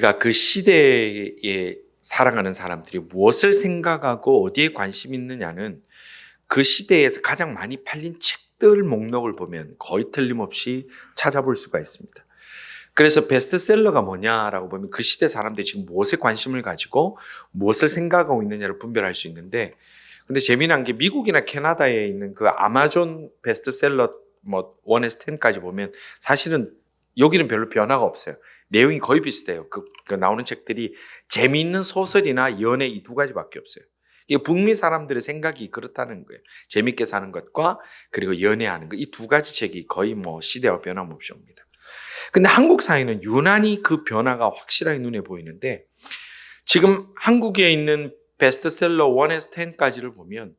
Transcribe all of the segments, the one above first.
우리가 그 시대에 살아가는 사람들이 무엇을 생각하고 어디에 관심 있느냐는 그 시대에서 가장 많이 팔린 책들 목록을 보면 거의 틀림없이 찾아볼 수가 있습니다. 그래서 베스트셀러가 뭐냐라고 보면 그 시대 사람들이 지금 무엇에 관심을 가지고 무엇을 생각하고 있느냐를 분별할 수 있는데, 근데 재미난 게 미국이나 캐나다에 있는 그 아마존 베스트셀러 뭐 1에서 10까지 보면 사실은 여기는 별로 변화가 없어요. 내용이 거의 비슷해요. 그 나오는 책들이 재미있는 소설이나 연애 이 두 가지밖에 없어요. 이게 북미 사람들의 생각이 그렇다는 거예요. 재밌게 사는 것과 그리고 연애하는 것, 이 두 가지 책이 거의 뭐 시대와 변함없이 옵니다. 근데 한국 사회는 유난히 그 변화가 확실하게 눈에 보이는데, 지금 한국에 있는 베스트셀러 1에서 10까지를 보면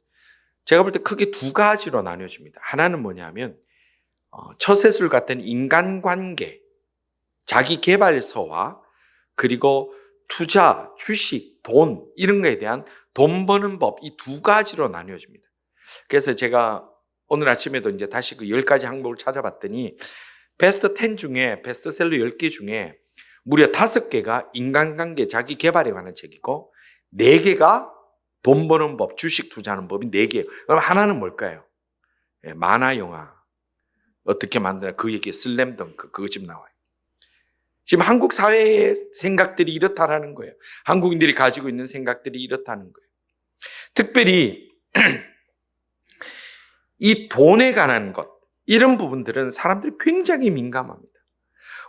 제가 볼 때 크게 두 가지로 나뉘어집니다. 하나는 뭐냐면 처세술 같은 인간관계, 자기계발서와 그리고 투자, 주식, 돈 이런 거에 대한 돈 버는 법, 이 두 가지로 나뉘어집니다. 그래서 제가 오늘 아침에도 이제 다시 그 10가지 항목을 찾아봤더니 베스트 10 중에 베스트셀러 10개 중에 무려 5개가 인간관계, 자기계발에 관한 책이고 4개가 돈 버는 법, 주식 투자하는 법이 4개예요. 그럼 하나는 뭘까요? 만화 영화. 어떻게 만드나 그 얘기 슬램덩크 그거 지금 나와요. 지금 한국 사회의 생각들이 이렇다라는 거예요. 한국인들이 가지고 있는 생각들이 이렇다는 거예요. 특별히 이 돈에 관한 것, 이런 부분들은 사람들이 굉장히 민감합니다.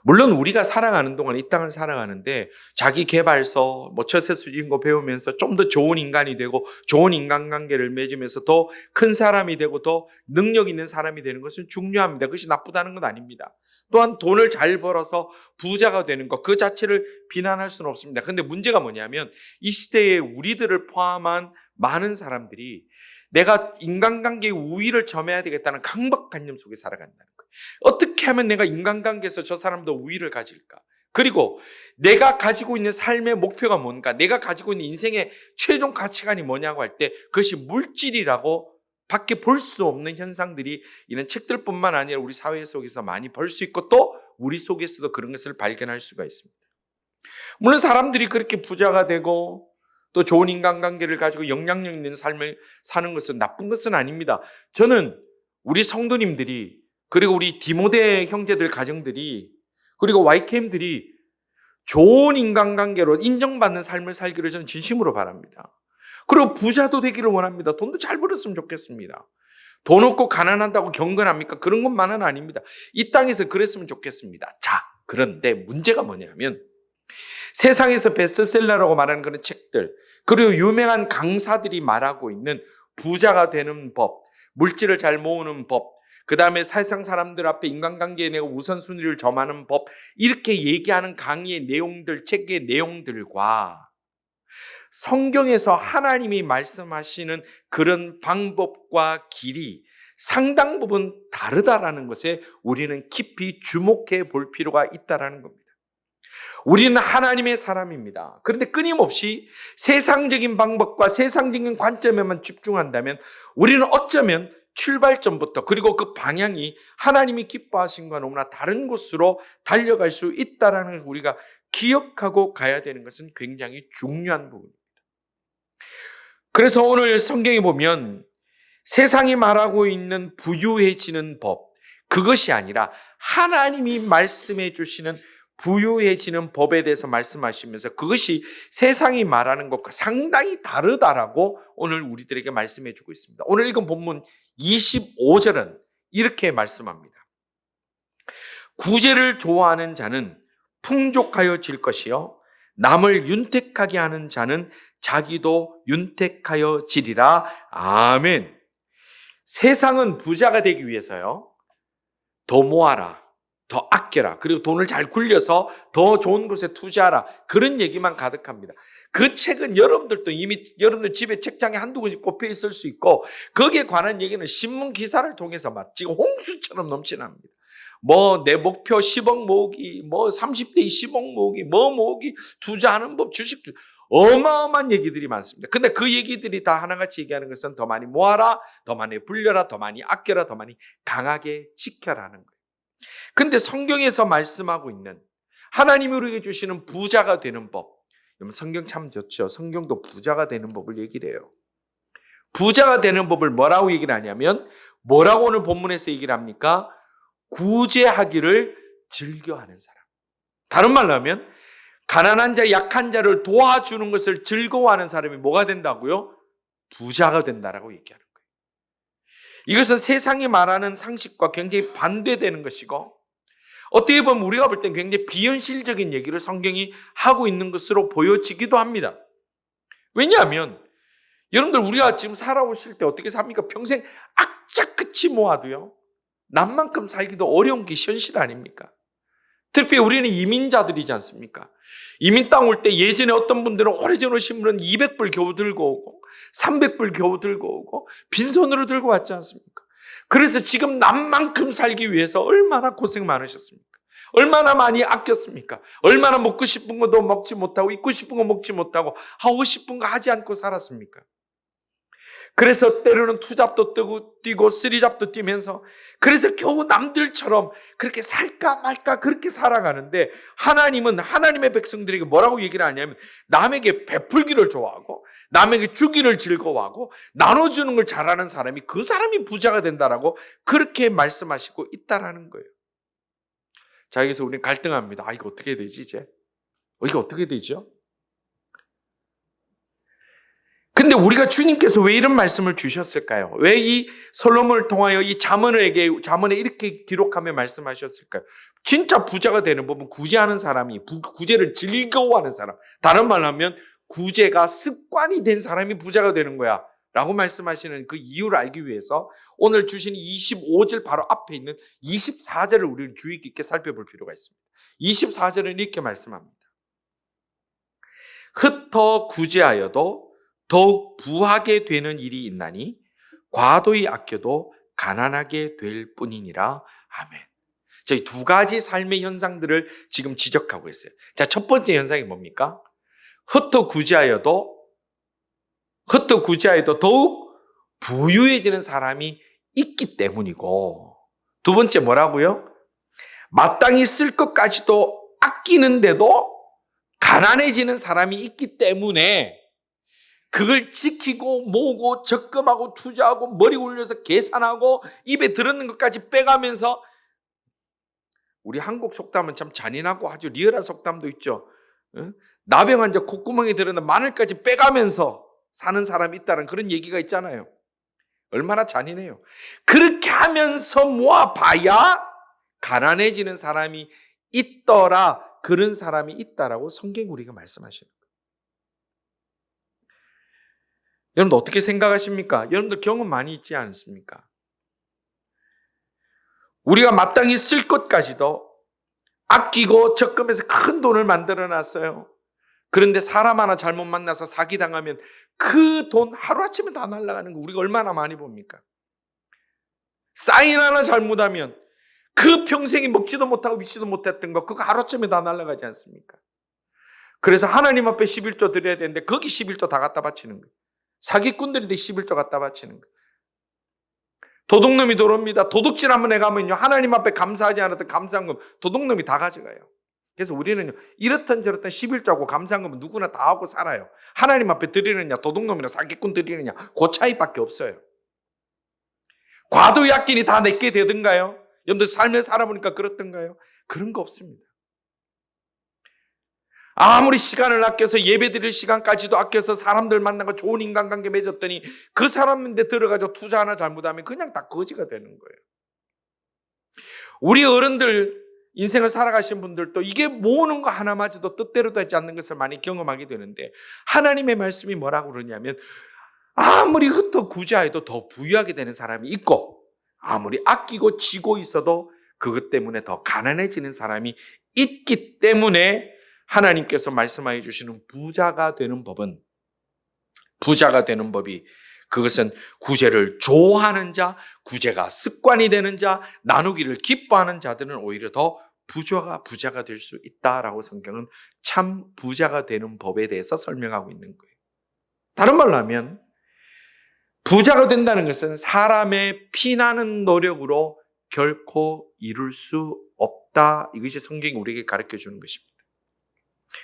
물론 우리가 살아가는 동안 이 땅을 살아가는데 자기 개발서, 뭐 처세술 이런 거 배우면서 좀 더 좋은 인간이 되고 좋은 인간관계를 맺으면서 더 큰 사람이 되고 더 능력 있는 사람이 되는 것은 중요합니다. 그것이 나쁘다는 건 아닙니다. 또한 돈을 잘 벌어서 부자가 되는 것, 그 자체를 비난할 수는 없습니다. 그런데 문제가 뭐냐면 이 시대에 우리들을 포함한 많은 사람들이 내가 인간관계의 우위를 점해야 되겠다는 강박관념 속에 살아간다는 거예요. 어떻게 하면 내가 인간관계에서 저 사람도 우위를 가질까? 그리고 내가 가지고 있는 삶의 목표가 뭔가? 내가 가지고 있는 인생의 최종 가치관이 뭐냐고 할 때 그것이 물질이라고 밖에 볼 수 없는 현상들이 이런 책들뿐만 아니라 우리 사회 속에서 많이 볼 수 있고 또 우리 속에서도 그런 것을 발견할 수가 있습니다. 물론 사람들이 그렇게 부자가 되고 또 좋은 인간관계를 가지고 영향력 있는 삶을 사는 것은 나쁜 것은 아닙니다. 저는 우리 성도님들이 그리고 우리 디모데 형제들 가정들이 그리고 YKM들이 좋은 인간관계로 인정받는 삶을 살기를 저는 진심으로 바랍니다. 그리고 부자도 되기를 원합니다. 돈도 잘 벌었으면 좋겠습니다. 돈 없고 가난한다고 경건합니까? 그런 것만은 아닙니다. 이 땅에서 그랬으면 좋겠습니다. 자, 그런데 문제가 뭐냐면 세상에서 베스트셀러라고 말하는 그런 책들, 그리고 유명한 강사들이 말하고 있는 부자가 되는 법, 물질을 잘 모으는 법, 그 다음에 세상 사람들 앞에 인간관계에 내가 우선순위를 점하는 법, 이렇게 얘기하는 강의의 내용들, 책의 내용들과 성경에서 하나님이 말씀하시는 그런 방법과 길이 상당 부분 다르다라는 것에 우리는 깊이 주목해 볼 필요가 있다는 겁니다. 우리는 하나님의 사람입니다. 그런데 끊임없이 세상적인 방법과 세상적인 관점에만 집중한다면 우리는 어쩌면 출발점부터 그리고 그 방향이 하나님이 기뻐하신 것과 너무나 다른 곳으로 달려갈 수 있다는 걸 우리가 기억하고 가야 되는 것은 굉장히 중요한 부분입니다. 그래서 오늘 성경에 보면 세상이 말하고 있는 부유해지는 법, 그것이 아니라 하나님이 말씀해 주시는 부유해지는 법에 대해서 말씀하시면서 그것이 세상이 말하는 것과 상당히 다르다라고 오늘 우리들에게 말씀해 주고 있습니다. 오늘 읽은 본문 25절은 이렇게 말씀합니다. 구제를 좋아하는 자는 풍족하여질 것이요 남을 윤택하게 하는 자는 자기도 윤택하여지리라. 아멘. 세상은 부자가 되기 위해서요 더 모아라, 더 아껴라, 그리고 돈을 잘 굴려서 더 좋은 곳에 투자하라, 그런 얘기만 가득합니다. 그 책은 여러분들도 이미 여러분들 집에 책장에 한두 권씩 꼽혀 있을 수 있고 거기에 관한 얘기는 신문 기사를 통해서 막 지금 홍수처럼 넘쳐납니다. 뭐 내 목표 10억 모으기, 뭐 30대 10억 모으기, 뭐 모으기, 투자하는 법, 주식 어마어마한 얘기들이 많습니다. 근데 그 얘기들이 다 하나같이 얘기하는 것은 더 많이 모아라, 더 많이 불려라, 더 많이 아껴라, 더 많이 강하게 지켜라는 거예요. 근데 성경에서 말씀하고 있는 하나님이 우리에게 주시는 부자가 되는 법. 여러분 성경 참 좋죠. 성경도 부자가 되는 법을 얘기를 해요. 부자가 되는 법을 뭐라고 얘기를 하냐면 뭐라고 오늘 본문에서 얘기를 합니까? 구제하기를 즐겨하는 사람. 다른 말로 하면 가난한 자, 약한 자를 도와주는 것을 즐거워하는 사람이 뭐가 된다고요? 부자가 된다라고 얘기하는 거예요. 이것은 세상이 말하는 상식과 굉장히 반대되는 것이고 어떻게 보면 우리가 볼 땐 굉장히 비현실적인 얘기를 성경이 하고 있는 것으로 보여지기도 합니다. 왜냐하면 여러분들 우리가 지금 살아오실 때 어떻게 삽니까? 평생 악착같이 모아도요. 남만큼 살기도 어려운 게 현실 아닙니까? 특히 우리는 이민자들이지 않습니까? 이민 땅 올 때 예전에 어떤 분들은 오래전 오신 분은 200불 겨우 들고 오고 300불 겨우 들고 오고 빈손으로 들고 왔지 않습니까? 그래서 지금 남만큼 살기 위해서 얼마나 고생 많으셨습니까? 얼마나 많이 아꼈습니까? 얼마나 먹고 싶은 것도 먹지 못하고 입고 싶은 거 먹지 못하고 하고 싶은 거 하지 않고 살았습니까? 그래서 때로는 투잡도 뛰고 쓰리잡도 뛰면서 그래서 겨우 남들처럼 그렇게 살까 말까 그렇게 살아가는데 하나님은 하나님의 백성들에게 뭐라고 얘기를 하냐면 남에게 베풀기를 좋아하고 남에게 주기를 즐거워하고 나눠주는 걸 잘하는 사람이 그 사람이 부자가 된다라고 그렇게 말씀하시고 있다라는 거예요. 자, 여기서 우리는 갈등합니다. 이거 어떻게 되지 이제? 이거 어떻게 되죠? 근데 우리가 주님께서 왜 이런 말씀을 주셨을까요? 왜 이 솔로몬을 통하여 이 잠언에 이렇게 기록하며 말씀하셨을까요? 진짜 부자가 되는 법은 구제하는 사람이 구제를 즐거워하는 사람. 다른 말로 하면 구제가 습관이 된 사람이 부자가 되는 거야. 라고 말씀하시는 그 이유를 알기 위해서 오늘 주신 25절 바로 앞에 있는 24절을 우리는 주의 깊게 살펴볼 필요가 있습니다. 24절은 이렇게 말씀합니다. 흩어 구제하여도 더욱 부하게 되는 일이 있나니 과도히 아껴도 가난하게 될 뿐이니라. 아멘. 저희 두 가지 삶의 현상들을 지금 지적하고 있어요. 자, 첫 번째 현상이 뭡니까? 흩어 구제하여도 더욱 부유해지는 사람이 있기 때문이고, 두 번째 뭐라고요? 마땅히 쓸 것까지도 아끼는데도 가난해지는 사람이 있기 때문에 그걸 지키고 모으고 적금하고 투자하고 머리 굴려서 계산하고 입에 들었는 것까지 빼가면서 우리 한국 속담은 참 잔인하고 아주 리얼한 속담도 있죠. 나병 환자 콧구멍에 들었는 마늘까지 빼가면서 사는 사람이 있다는 그런 얘기가 있잖아요. 얼마나 잔인해요. 그렇게 하면서 모아봐야 가난해지는 사람이 있더라. 그런 사람이 있다라고 성경이 우리가 말씀하시는 거예요. 여러분들 어떻게 생각하십니까? 여러분들 경험 많이 있지 않습니까? 우리가 마땅히 쓸 것까지도 아끼고 적금해서 큰 돈을 만들어 놨어요. 그런데 사람 하나 잘못 만나서 사기당하면 그 돈 하루아침에 다 날아가는 거 우리가 얼마나 많이 봅니까? 사인 하나 잘못하면 그 평생이 먹지도 못하고 믿지도 못했던 거 그거 하루아침에 다 날아가지 않습니까? 그래서 하나님 앞에 11조 드려야 되는데 거기 11조 다 갖다 바치는 거예요. 사기꾼들인데 11조 갖다 바치는 거예요. 도둑놈이 들어옵니다. 도둑질 한번 해가면요 하나님 앞에 감사하지 않았던 감사한금 도둑놈이 다 가져가요. 그래서 우리는 이렇든 저렇든 11조하고 감사한금은 누구나 다 하고 살아요. 하나님 앞에 드리느냐 도둑놈이나 사기꾼 드리느냐 그 차이밖에 없어요. 과도 약긴이 다 내게 되던가요? 여러분들 삶을 살아보니까 그렇던가요? 그런 거 없습니다. 아무리 시간을 아껴서 예배 드릴 시간까지도 아껴서 사람들 만나고 좋은 인간관계 맺었더니 그 사람인데 들어가서 투자 하나 잘못하면 그냥 다 거지가 되는 거예요. 우리 어른들 인생을 살아가신 분들도 이게 모으는 거 하나마저도 뜻대로 되지 않는 것을 많이 경험하게 되는데 하나님의 말씀이 뭐라고 그러냐면 아무리 흩어 구제하여도 더 부유하게 되는 사람이 있고 아무리 아끼고 쥐고 있어도 그것 때문에 더 가난해지는 사람이 있기 때문에 하나님께서 말씀하여 주시는 부자가 되는 법이 그것은 구제를 좋아하는 자, 구제가 습관이 되는 자, 나누기를 기뻐하는 자들은 오히려 더 부자가 될 수 있다라고 성경은 참 부자가 되는 법에 대해서 설명하고 있는 거예요. 다른 말로 하면 부자가 된다는 것은 사람의 피나는 노력으로 결코 이룰 수 없다. 이것이 성경이 우리에게 가르쳐 주는 것입니다.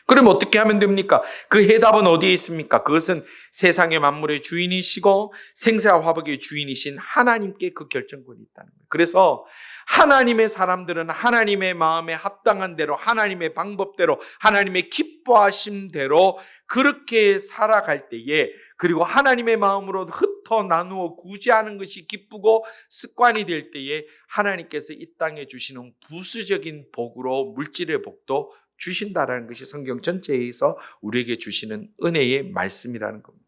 그럼 어떻게 하면 됩니까? 그 해답은 어디에 있습니까? 그것은 세상의 만물의 주인이시고 생사와 화복의 주인이신 하나님께 그 결정권이 있다는 거예요. 그래서 하나님의 사람들은 하나님의 마음에 합당한 대로, 하나님의 방법대로, 하나님의 기뻐하심대로 그렇게 살아갈 때에, 그리고 하나님의 마음으로 흩어 나누어 구제하는 것이 기쁘고 습관이 될 때에 하나님께서 이 땅에 주시는 부수적인 복으로 물질의 복도 주신다라는 것이 성경 전체에서 우리에게 주시는 은혜의 말씀이라는 겁니다.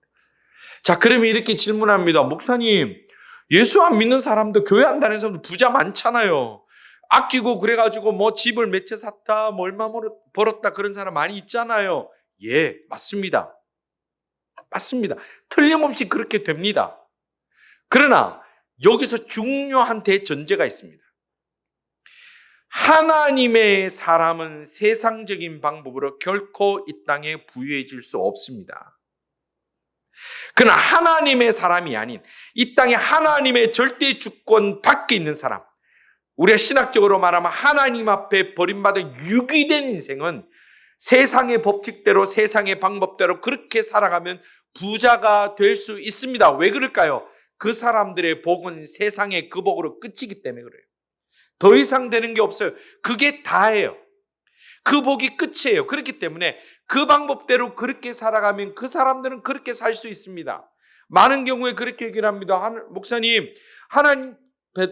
자, 그러면 이렇게 질문합니다. 목사님, 예수 안 믿는 사람도, 교회 안 다니는 사람도 부자 많잖아요. 아끼고 그래가지고 뭐 집을 몇 채 샀다, 뭐 얼마 벌었다, 그런 사람 많이 있잖아요. 예, 맞습니다. 맞습니다. 틀림없이 그렇게 됩니다. 그러나 여기서 중요한 대전제가 있습니다. 하나님의 사람은 세상적인 방법으로 결코 이 땅에 부유해질 수 없습니다. 그러나 하나님의 사람이 아닌 이 땅에 하나님의 절대 주권 밖에 있는 사람, 우리가 신학적으로 말하면 하나님 앞에 버림받은 유기된 인생은 세상의 법칙대로, 세상의 방법대로 그렇게 살아가면 부자가 될 수 있습니다. 왜 그럴까요? 그 사람들의 복은 세상의 그 복으로 끝이기 때문에 그래요. 더 이상 되는 게 없어요. 그게 다예요. 그 복이 끝이에요. 그렇기 때문에 그 방법대로 그렇게 살아가면 그 사람들은 그렇게 살 수 있습니다. 많은 경우에 그렇게 얘기를 합니다. 목사님, 하나님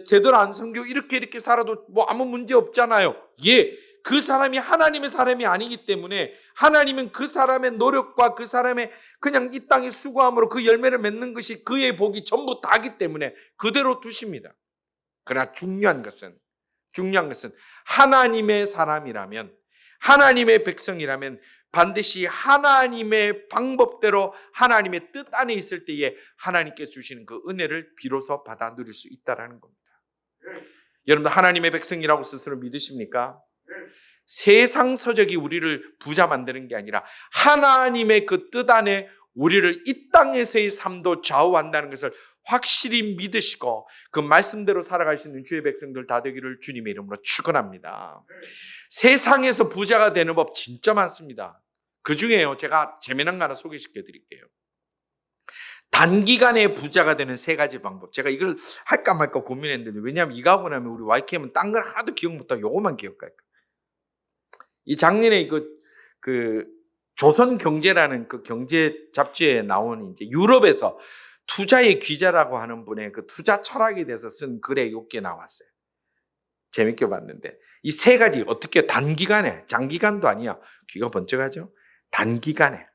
제대로 안 섬기고 이렇게 살아도 뭐 아무 문제 없잖아요. 예, 그 사람이 하나님의 사람이 아니기 때문에 하나님은 그 사람의 노력과 그 사람의 그냥 이 땅의 수고함으로 그 열매를 맺는 것이 그의 복이 전부 다기 때문에 그대로 두십니다. 그러나 중요한 것은 하나님의 사람이라면, 하나님의 백성이라면 반드시 하나님의 방법대로 하나님의 뜻 안에 있을 때에 하나님께서 주시는 그 은혜를 비로소 받아 누릴 수 있다는 겁니다. 여러분들 하나님의 백성이라고 스스로 믿으십니까? 세상 서적이 우리를 부자 만드는 게 아니라 하나님의 그 뜻 안에 우리를 이 땅에서의 삶도 좌우한다는 것을 확실히 믿으시고 그 말씀대로 살아갈 수 있는 주의 백성들 다 되기를 주님의 이름으로 축원합니다. 세상에서 부자가 되는 법 진짜 많습니다. 그 중에요, 제가 재미난 거 하나 소개시켜 드릴게요. 단기간에 부자가 되는 3가지 방법. 제가 이걸 할까 말까 고민했는데, 왜냐하면 이거 하고 나면 우리 YKM은 딴 걸 하나도 기억 못하고 요것만 기억할까. 이 작년에 그 조선경제라는 그 경제 잡지에 나온 이제 유럽에서 투자의 귀재라고 하는 분의 그 투자 철학에 대해서 쓴 글에 이렇게 나왔어요. 재밌게 봤는데 이 3가지 어떻게 단기간에, 장기간도 아니야, 귀가 번쩍하죠? 단기간에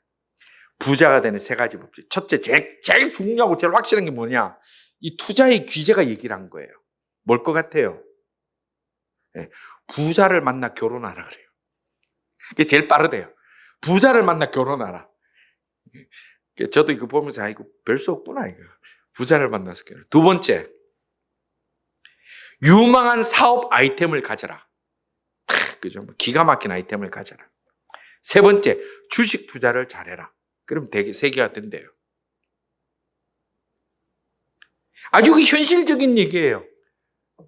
부자가 되는 3가지 법칙. 첫째, 제일 중요하고 제일 확실한 게 뭐냐? 이 투자의 귀재가 얘기를 한 거예요. 뭘 것 같아요? 네, 부자를 만나 결혼하라 그래요. 그게 제일 빠르대요. 부자를 만나 결혼하라. 저도 이거 보면서 이거 별 수 없구나, 이거. 부자를 만나서 결혼. 2번째, 유망한 사업 아이템을 가져라. 그죠? 기가 막힌 아이템을 가져라. 3번째, 주식 투자를 잘해라. 그럼 되게 3개가 된대요. 아주 현실적인 얘기예요.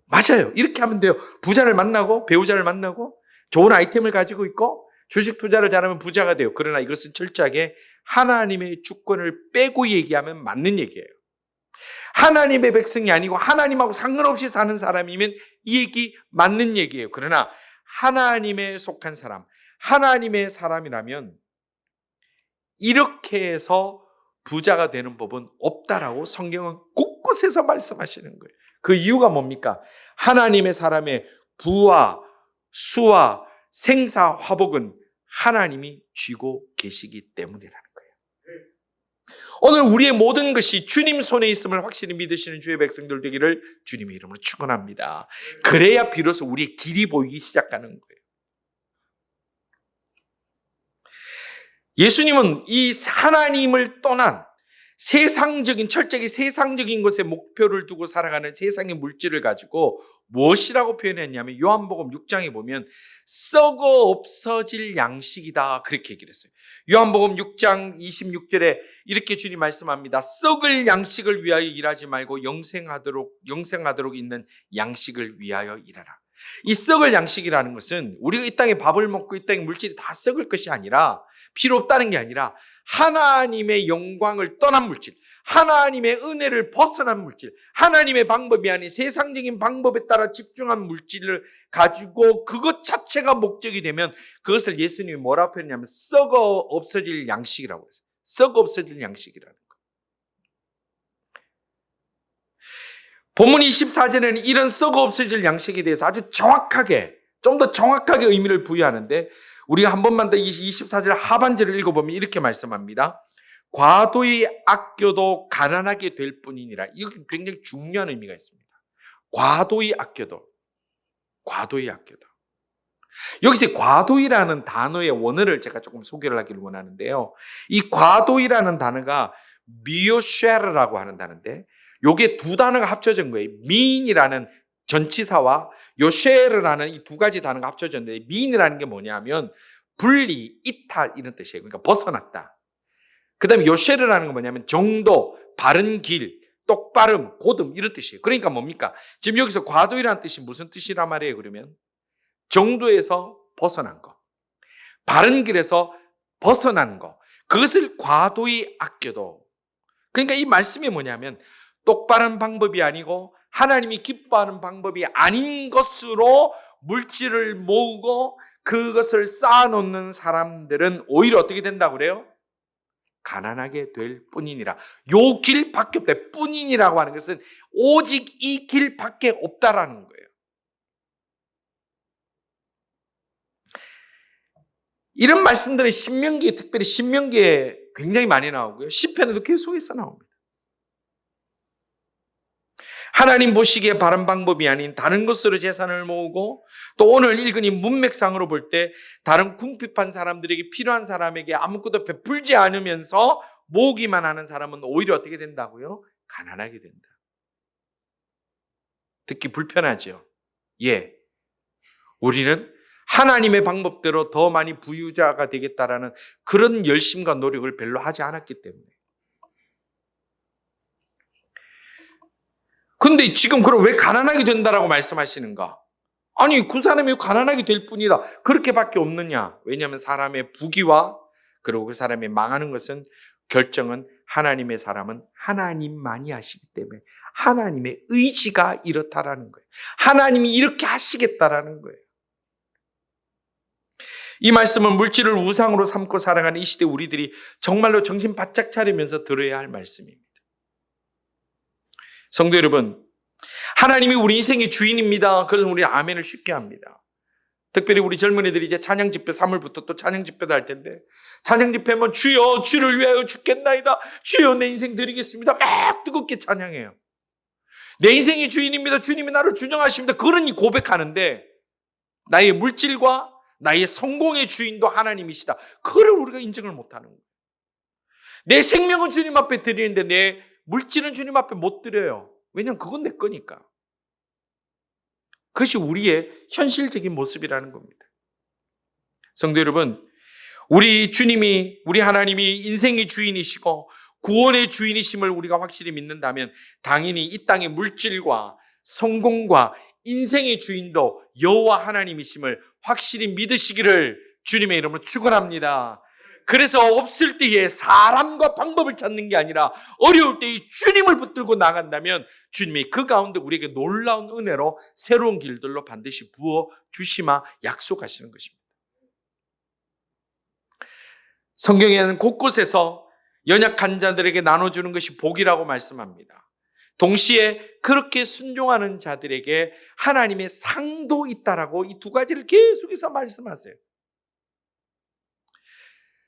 맞아요. 이렇게 하면 돼요. 부자를 만나고, 배우자를 만나고, 좋은 아이템을 가지고 있고, 주식 투자를 잘하면 부자가 돼요. 그러나 이것은 철저하게 하나님의 주권을 빼고 얘기하면 맞는 얘기예요. 하나님의 백성이 아니고 하나님하고 상관없이 사는 사람이면 이 얘기 맞는 얘기예요. 그러나 하나님에 속한 사람, 하나님의 사람이라면 이렇게 해서 부자가 되는 법은 없다라고 성경은 곳곳에서 말씀하시는 거예요. 그 이유가 뭡니까? 하나님의 사람의 부와 수와 생사 화복은 하나님이 쥐고 계시기 때문이라는 거예요. 오늘 우리의 모든 것이 주님 손에 있음을 확실히 믿으시는 주의 백성들 되기를 주님의 이름으로 축원합니다. 그래야 비로소 우리의 길이 보이기 시작하는 거예요. 예수님은 이 하나님을 떠난 철저하게 세상적인 것에 목표를 두고 살아가는 세상의 물질을 가지고 무엇이라고 표현했냐면 요한복음 6장에 보면 썩어 없어질 양식이다 그렇게 얘기를 했어요. 요한복음 6장 26절에 이렇게 주님 말씀합니다. 썩을 양식을 위하여 일하지 말고 영생하도록 있는 양식을 위하여 일하라. 이 썩을 양식이라는 것은 우리가 이 땅에 밥을 먹고 이 땅에 물질이 다 썩을 것이 아니라, 필요 없다는 게 아니라 하나님의 영광을 떠난 물질, 하나님의 은혜를 벗어난 물질, 하나님의 방법이 아닌 세상적인 방법에 따라 집중한 물질을 가지고 그것 자체가 목적이 되면 그것을 예수님이 뭐라고 표현했냐면 썩어 없어질 양식이라고 했어요. 썩어 없어질 양식이라는 거. 본문 24절에는 이런 썩어 없어질 양식에 대해서 아주 정확하게, 좀 더 정확하게 의미를 부여하는데, 우리가 한 번만 더 24절 하반절을 읽어보면 이렇게 말씀합니다. 과도히 아껴도 가난하게 될 뿐이니라. 이거 굉장히 중요한 의미가 있습니다. 과도히 아껴도. 여기서 과도히라는 단어의 원어를 제가 조금 소개를 하기를 원하는데요. 이 과도히라는 단어가 미오쉐르라고 하는 단어인데, 요게 두 단어가 합쳐진 거예요. 미인이라는 전치사와 요쉐르라는 이 두 가지 단어가 합쳐졌는데, 미인이라는 게 뭐냐면 분리, 이탈 이런 뜻이에요. 그러니까 벗어났다. 그 다음에 요쉐르라는 건 뭐냐면 정도, 바른 길, 똑바름, 고듬 이런 뜻이에요. 그러니까 뭡니까? 지금 여기서 과도이라는 뜻이 무슨 뜻이란 말이에요? 그러면 정도에서 벗어난 거, 바른 길에서 벗어난 거, 그것을 과도히 아껴도. 그러니까 이 말씀이 뭐냐면 똑바른 방법이 아니고 하나님이 기뻐하는 방법이 아닌 것으로 물질을 모으고 그것을 쌓아놓는 사람들은 오히려 어떻게 된다고 그래요? 가난하게 될 뿐이니라. 요 길밖에 없다. 뿐이니라고 하는 것은 오직 이 길밖에 없다라는 거예요. 이런 말씀들은 신명기에, 특별히 신명기에 굉장히 많이 나오고요. 시편에도 계속해서 나옵니다. 하나님 보시기에 바른 방법이 아닌 다른 것으로 재산을 모으고, 또 오늘 읽은 이 문맥상으로 볼 때 다른 궁핍한 사람들에게, 필요한 사람에게 아무것도 베풀지 않으면서 모으기만 하는 사람은 오히려 어떻게 된다고요? 가난하게 된다. 듣기 불편하죠? 예. 우리는 하나님의 방법대로 더 많이 부유자가 되겠다라는 그런 열심과 노력을 별로 하지 않았기 때문에. 근데 지금 그럼 왜 가난하게 된다라고 말씀하시는가? 아니, 그 사람이 가난하게 될 뿐이다. 그렇게밖에 없느냐? 왜냐하면 사람의 부귀와 그리고 그 사람이 망하는 것은 결정은 하나님의 사람은 하나님만이 하시기 때문에 하나님의 의지가 이렇다라는 거예요. 하나님이 이렇게 하시겠다라는 거예요. 이 말씀은 물질을 우상으로 삼고 살아가는 이 시대 우리들이 정말로 정신 바짝 차리면서 들어야 할 말씀입니다. 성도 여러분, 하나님이 우리 인생의 주인입니다. 그래서 우리 아멘을 쉽게 합니다. 특별히 우리 젊은이들이 이제 찬양 집회 3월부터 또 찬양 집회도 할 텐데, 찬양 집회면 주여 주를 위하여 죽겠나이다, 주여 내 인생 드리겠습니다, 막 뜨겁게 찬양해요. 내 인생의 주인입니다, 주님이 나를 준영하십니다, 그러니 고백하는데 나의 물질과 나의 성공의 주인도 하나님이시다, 그걸 우리가 인정을 못하는 거예요. 내 생명은 주님 앞에 드리는데 내 물질은 주님 앞에 못 드려요. 왜냐하면 그건 내 거니까. 그것이 우리의 현실적인 모습이라는 겁니다. 성도 여러분, 우리 주님이, 우리 하나님이 인생의 주인이시고 구원의 주인이심을 우리가 확실히 믿는다면 당연히 이 땅의 물질과 성공과 인생의 주인도 여호와 하나님이심을 확실히 믿으시기를 주님의 이름으로 축원합니다. 그래서 없을 때에 사람과 방법을 찾는 게 아니라 어려울 때에 주님을 붙들고 나간다면 주님이 그 가운데 우리에게 놀라운 은혜로 새로운 길들로 반드시 부어 주시마 약속하시는 것입니다. 성경에는 곳곳에서 연약한 자들에게 나눠주는 것이 복이라고 말씀합니다. 동시에 그렇게 순종하는 자들에게 하나님의 상도 있다라고 이 두 가지를 계속해서 말씀하세요.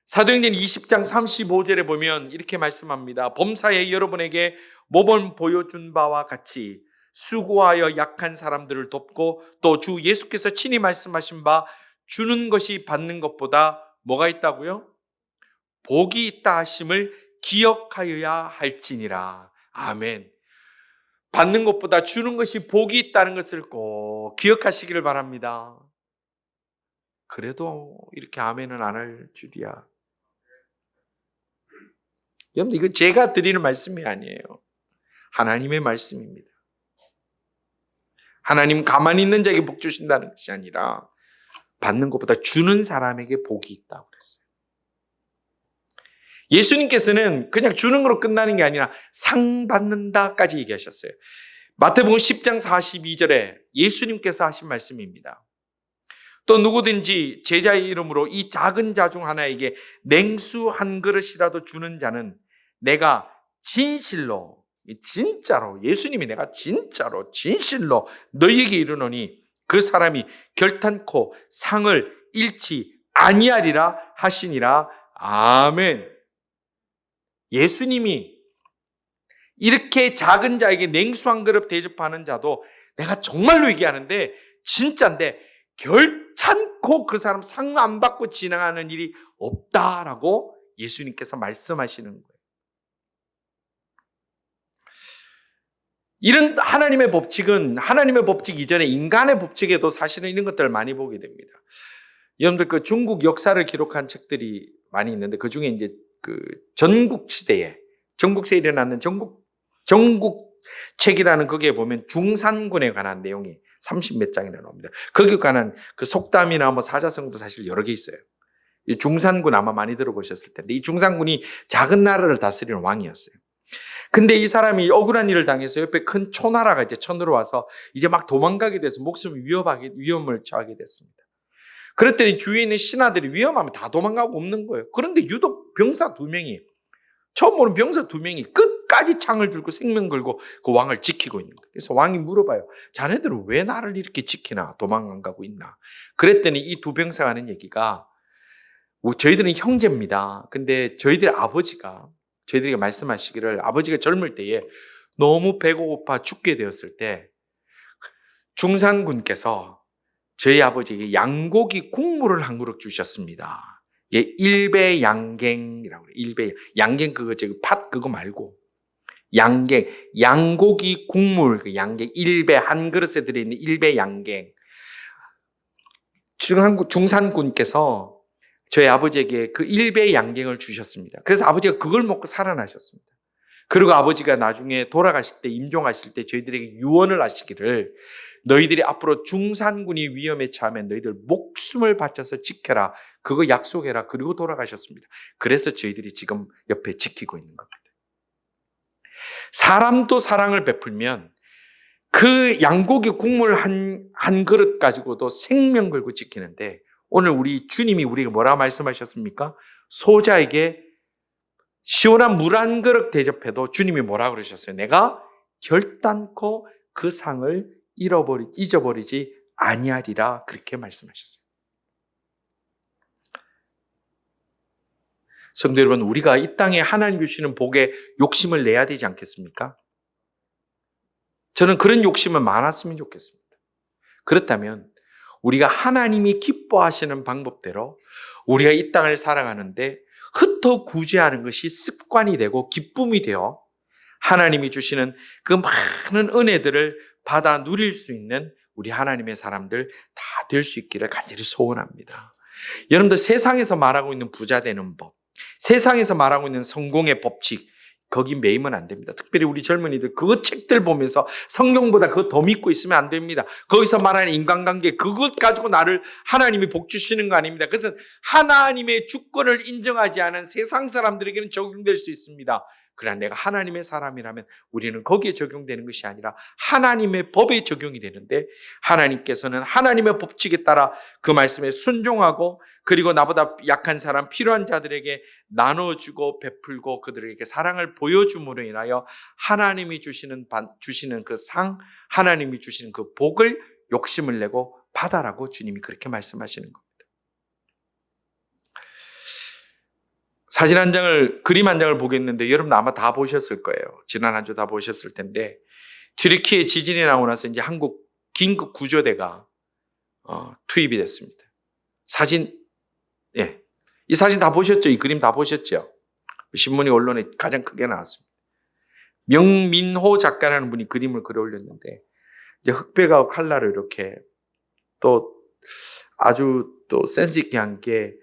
사도행전 20장 35절에 보면 이렇게 말씀합니다. 범사에 여러분에게 모범 보여준 바와 같이 수고하여 약한 사람들을 돕고 또 주 예수께서 친히 말씀하신 바 주는 것이 받는 것보다 뭐가 있다고요? 복이 있다 하심을 기억하여야 할지니라. 아멘. 받는 것보다 주는 것이 복이 있다는 것을 꼭 기억하시기를 바랍니다. 그래도 이렇게 아멘은 안 할 줄이야. 여러분, 이거 제가 드리는 말씀이 아니에요. 하나님의 말씀입니다. 하나님 가만히 있는 자에게 복 주신다는 것이 아니라 받는 것보다 주는 사람에게 복이 있다고 그랬어요. 예수님께서는 그냥 주는 거로 끝나는 게 아니라 상 받는다까지 얘기하셨어요. 마태복음 10장 42절에 예수님께서 하신 말씀입니다. 또 누구든지 제자의 이름으로 이 작은 자 중 하나에게 냉수 한 그릇이라도 주는 자는 내가 진실로, 진짜로, 예수님이 내가 진짜로 진실로 너희에게 이르노니 그 사람이 결탄코 상을 잃지 아니하리라 하시니라. 아멘. 예수님이 이렇게 작은 자에게 냉수 한 그릇 대접하는 자도 내가 정말로 얘기하는데 진짜인데 결탄코 그 사람 상 안 받고 지나가는 일이 없다라고 예수님께서 말씀하시는 거예요. 이런 하나님의 법칙은 하나님의 법칙 이전에 인간의 법칙에도 사실은 이런 것들을 많이 보게 됩니다. 여러분들 그 중국 역사를 기록한 책들이 많이 있는데 그 중에 이제 그 전국 시대에 전국세에 일어나는 전국책이라는 거기에 보면 중산군에 관한 내용이 30몇 장이나 나옵니다. 거기에 관한 그 속담이나 뭐 사자성어도 사실 여러 개 있어요. 이 중산군 아마 많이 들어보셨을 텐데 이 중산군이 작은 나라를 다스리는 왕이었어요. 근데 이 사람이 억울한 일을 당해서 옆에 큰 초나라가 이제 쳐들어와서 이제 막 도망가게 돼서 목숨 위험을 처하게 됐습니다. 그랬더니 주위에 있는 신하들이 위험하면 다 도망가고 없는 거예요. 그런데 유독 병사 2명이 처음 보는 병사 2명이 끝까지 창을 들고 생명 걸고 그 왕을 지키고 있는 거예요. 그래서 왕이 물어봐요. 자네들은 왜 나를 이렇게 지키나 도망 안 가고 있나. 그랬더니 이 2병사가 하는 얘기가 저희들은 형제입니다. 근데 저희들의 아버지가 저희들에게 말씀하시기를 아버지가 젊을 때에 너무 배고파 죽게 되었을 때 중산군께서 저희 아버지에게 양고기 국물을 한 그릇 주셨습니다. 예, 일배양갱이라고 그래요. 양갱 그거 팥 그거 말고 양고기 국물 그 양갱 일배 한 그릇에 들어있는 일배양갱. 중산군께서 저희 아버지에게 그 일배 양갱을 주셨습니다. 그래서 아버지가 그걸 먹고 살아나셨습니다. 그리고 아버지가 나중에 돌아가실 때 임종하실 때 저희들에게 유언을 하시기를 너희들이 앞으로 중산군이 위험에 처하면 너희들 목숨을 바쳐서 지켜라. 그거 약속해라. 그리고 돌아가셨습니다. 그래서 저희들이 지금 옆에 지키고 있는 겁니다. 사람도 사랑을 베풀면 그 양고기 국물 한 그릇 가지고도 생명 걸고 지키는데 오늘 우리 주님이 우리에게 뭐라 말씀하셨습니까? 소자에게 시원한 물 한 그릇 대접해도 주님이 뭐라 그러셨어요? 내가 결단코 그 상을 잊어버리지 아니하리라 그렇게 말씀하셨어요. 성도 여러분, 우리가 이 땅에 하나님 주시는 복에 욕심을 내야 되지 않겠습니까? 저는 그런 욕심은 많았으면 좋겠습니다. 그렇다면 우리가 하나님이 기뻐하시는 방법대로 우리가 이 땅을 살아가는데 흩어 구제하는 것이 습관이 되고 기쁨이 되어 하나님이 주시는 그 많은 은혜들을 받아 누릴 수 있는 우리 하나님의 사람들 다 될 수 있기를 간절히 소원합니다. 여러분들 세상에서 말하고 있는 부자 되는 법, 세상에서 말하고 있는 성공의 법칙 거기 매이면 안 됩니다. 특별히 우리 젊은이들 그 책들 보면서 성경보다 그거 더 믿고 있으면 안 됩니다. 거기서 말하는 인간관계 그것 가지고 나를 하나님이 복 주시는 거 아닙니다. 그것은 하나님의 주권을 인정하지 않은 세상 사람들에게는 적용될 수 있습니다. 그러나 내가 하나님의 사람이라면 우리는 거기에 적용되는 것이 아니라 하나님의 법에 적용이 되는데 하나님께서는 하나님의 법칙에 따라 그 말씀에 순종하고 그리고 나보다 약한 사람 필요한 자들에게 나눠주고 베풀고 그들에게 사랑을 보여줌으로 인하여 하나님이 주시는 그 상, 하나님이 주시는 그 복을 욕심을 내고 받아라고 주님이 그렇게 말씀하시는 겁니다. 사진 한 장을, 그림 한 장을 보겠는데 여러분 아마 다 보셨을 거예요. 지난 한 주 다 보셨을 텐데 튀르키예 지진이 나고 나서 이제 한국 긴급 구조대가 투입이 됐습니다. 사진, 예. 이 사진 다 보셨죠? 이 그림 다 보셨죠? 신문이 언론에 가장 크게 나왔습니다. 명민호 작가라는 분이 그림을 그려 올렸는데 이제 흑백하고 칼라를 이렇게 또 아주 또 센스 있게 한 게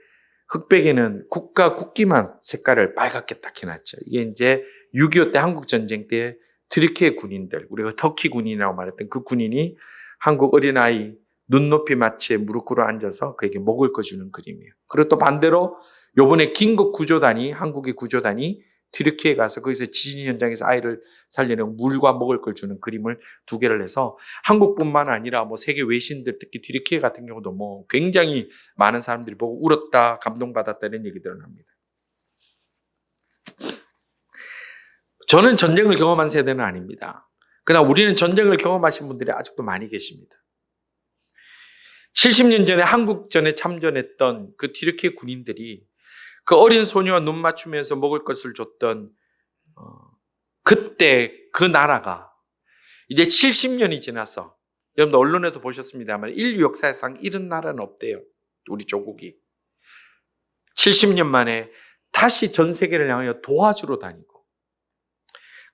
흑백에는 국기만 색깔을 빨갛게 딱 해놨죠. 이게 이제 6.25 때 한국 전쟁 때 튀르키예 군인들, 우리가 터키 군인이라고 말했던 그 군인이 한국 어린아이 눈높이 마치에 무릎 꿇어 앉아서 그에게 먹을 거 주는 그림이에요. 그리고 또 반대로 요번에 긴급 구조단이, 한국의 구조단이 튀르키예에 가서 거기서 지진 현장에서 아이를 살려내고 물과 먹을 걸 주는 그림을 두 개를 해서 한국뿐만 아니라 뭐 세계 외신들, 특히 튀르키예 같은 경우도 뭐 굉장히 많은 사람들이 보고 울었다, 감동받았다 이런 얘기들을 합니다. 저는 전쟁을 경험한 세대는 아닙니다. 그러나 우리는 전쟁을 경험하신 분들이 아직도 많이 계십니다. 70년 전에 한국전에 참전했던 그 튀르키예 군인들이 그 어린 소녀와 눈 맞추면서 먹을 것을 줬던 그때 그 나라가 이제 70년이 지나서, 여러분들 언론에서 보셨습니다만 인류 역사상 이런 나라는 없대요. 우리 조국이 70년 만에 다시 전 세계를 향하여 도와주러 다니고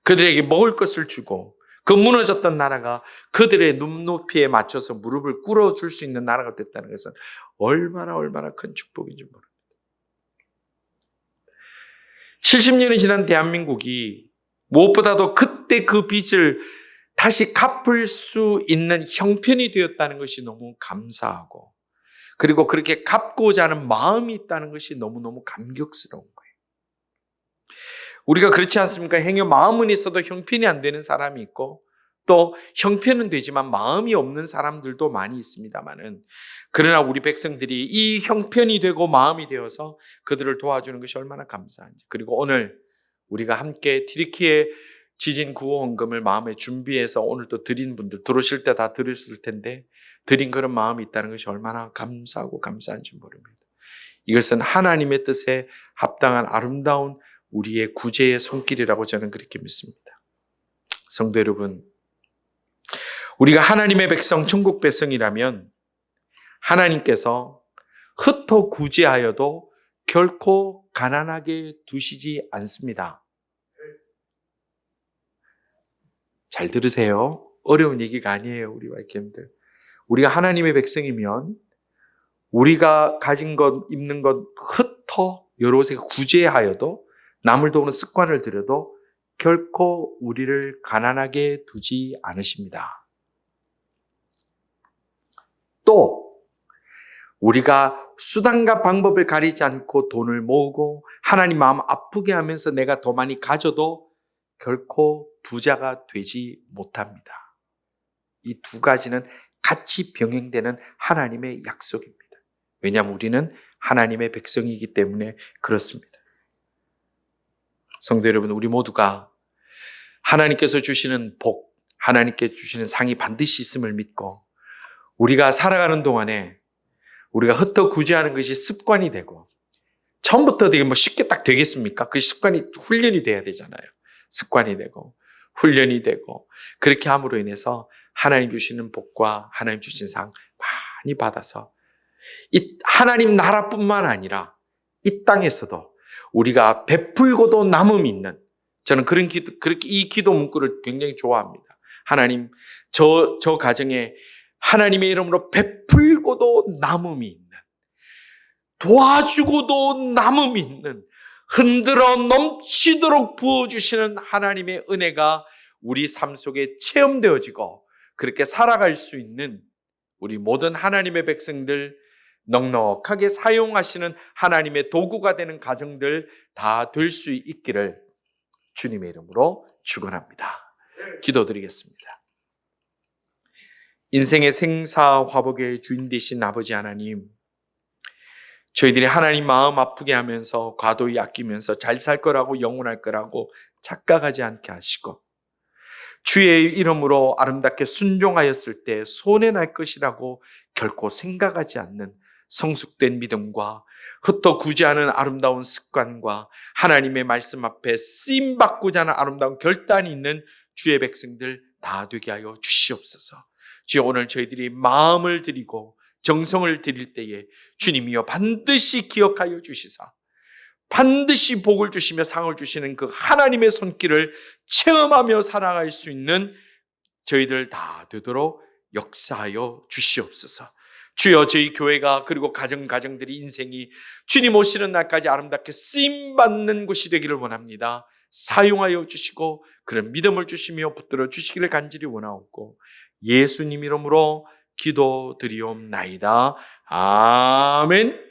그들에게 먹을 것을 주고 그 무너졌던 나라가 그들의 눈높이에 맞춰서 무릎을 꿇어줄 수 있는 나라가 됐다는 것은 얼마나 큰 축복인지 모릅니다. 70년이 지난 대한민국이 무엇보다도 그때 그 빚을 다시 갚을 수 있는 형편이 되었다는 것이 너무 감사하고, 그리고 그렇게 갚고자 하는 마음이 있다는 것이 너무너무 감격스러운 거예요. 우리가 그렇지 않습니까? 행여 마음은 있어도 형편이 안 되는 사람이 있고 또 형편은 되지만 마음이 없는 사람들도 많이 있습니다만은, 그러나 우리 백성들이 이 형편이 되고 마음이 되어서 그들을 도와주는 것이 얼마나 감사한지. 그리고 오늘 우리가 함께 튀르키예 지진 구호 헌금을 마음에 준비해서 오늘 또 드린 분들 들어오실 때 다 들으실 텐데 드린 그런 마음이 있다는 것이 얼마나 감사하고 감사한지 모릅니다. 이것은 하나님의 뜻에 합당한 아름다운 우리의 구제의 손길이라고 저는 그렇게 믿습니다. 성도 여러분, 우리가 하나님의 백성, 천국 백성이라면 하나님께서 흩어 구제하여도 결코 가난하게 두시지 않습니다. 잘 들으세요. 어려운 얘기가 아니에요, 우리 와이캠들. 우리가 하나님의 백성이면 우리가 가진 것, 입는 것 흩어 여러 곳에 구제하여도, 남을 도우는 습관을 들여도 결코 우리를 가난하게 두지 않으십니다. 또 우리가 수단과 방법을 가리지 않고 돈을 모으고 하나님 마음 아프게 하면서 내가 더 많이 가져도 결코 부자가 되지 못합니다. 이 두 가지는 같이 병행되는 하나님의 약속입니다. 왜냐하면 우리는 하나님의 백성이기 때문에 그렇습니다. 성도 여러분, 우리 모두가 하나님께서 주시는 복, 하나님께 주시는 상이 반드시 있음을 믿고 우리가 살아가는 동안에 우리가 흩어 구제하는 것이 습관이 되고, 처음부터 되게 뭐 쉽게 딱 되겠습니까? 그 습관이 훈련이 돼야 되잖아요. 습관이 되고 훈련이 되고, 그렇게 함으로 인해서 하나님 주시는 복과 하나님 주신 상 많이 받아서 이 하나님 나라뿐만 아니라 이 땅에서도 우리가 베풀고도 남음이 있는, 저는 그런 기도, 그렇게 이 기도 문구를 굉장히 좋아합니다. 하나님, 저 가정에 하나님의 이름으로 베풀고도 남음이 있는, 도와주고도 남음이 있는, 흔들어 넘치도록 부어주시는 하나님의 은혜가 우리 삶 속에 체험되어지고 그렇게 살아갈 수 있는 우리 모든 하나님의 백성들, 넉넉하게 사용하시는 하나님의 도구가 되는 가정들 다 될 수 있기를 주님의 이름으로 축원합니다. 기도드리겠습니다. 인생의 생사화복의 주인 되신 아버지 하나님, 저희들이 하나님 마음 아프게 하면서 과도히 아끼면서 잘 살 거라고, 영원할 거라고 착각하지 않게 하시고, 주의 이름으로 아름답게 순종하였을 때 손해날 것이라고 결코 생각하지 않는 성숙된 믿음과 흩어 구제하는 아름다운 습관과 하나님의 말씀 앞에 쓰임받고자 하는 아름다운 결단이 있는 주의 백성들 다 되게 하여 주시옵소서. 주여, 오늘 저희들이 마음을 드리고 정성을 드릴 때에 주님이여 반드시 기억하여 주시사 반드시 복을 주시며 상을 주시는 그 하나님의 손길을 체험하며 살아갈 수 있는 저희들 다 되도록 역사하여 주시옵소서. 주여, 저희 교회가 그리고 가정들이 인생이 주님 오시는 날까지 아름답게 쓰임받는 곳이 되기를 원합니다. 사용하여 주시고 그런 믿음을 주시며 붙들어 주시기를 간절히 원하옵고 예수님 이름으로 기도드리옵나이다. 아멘.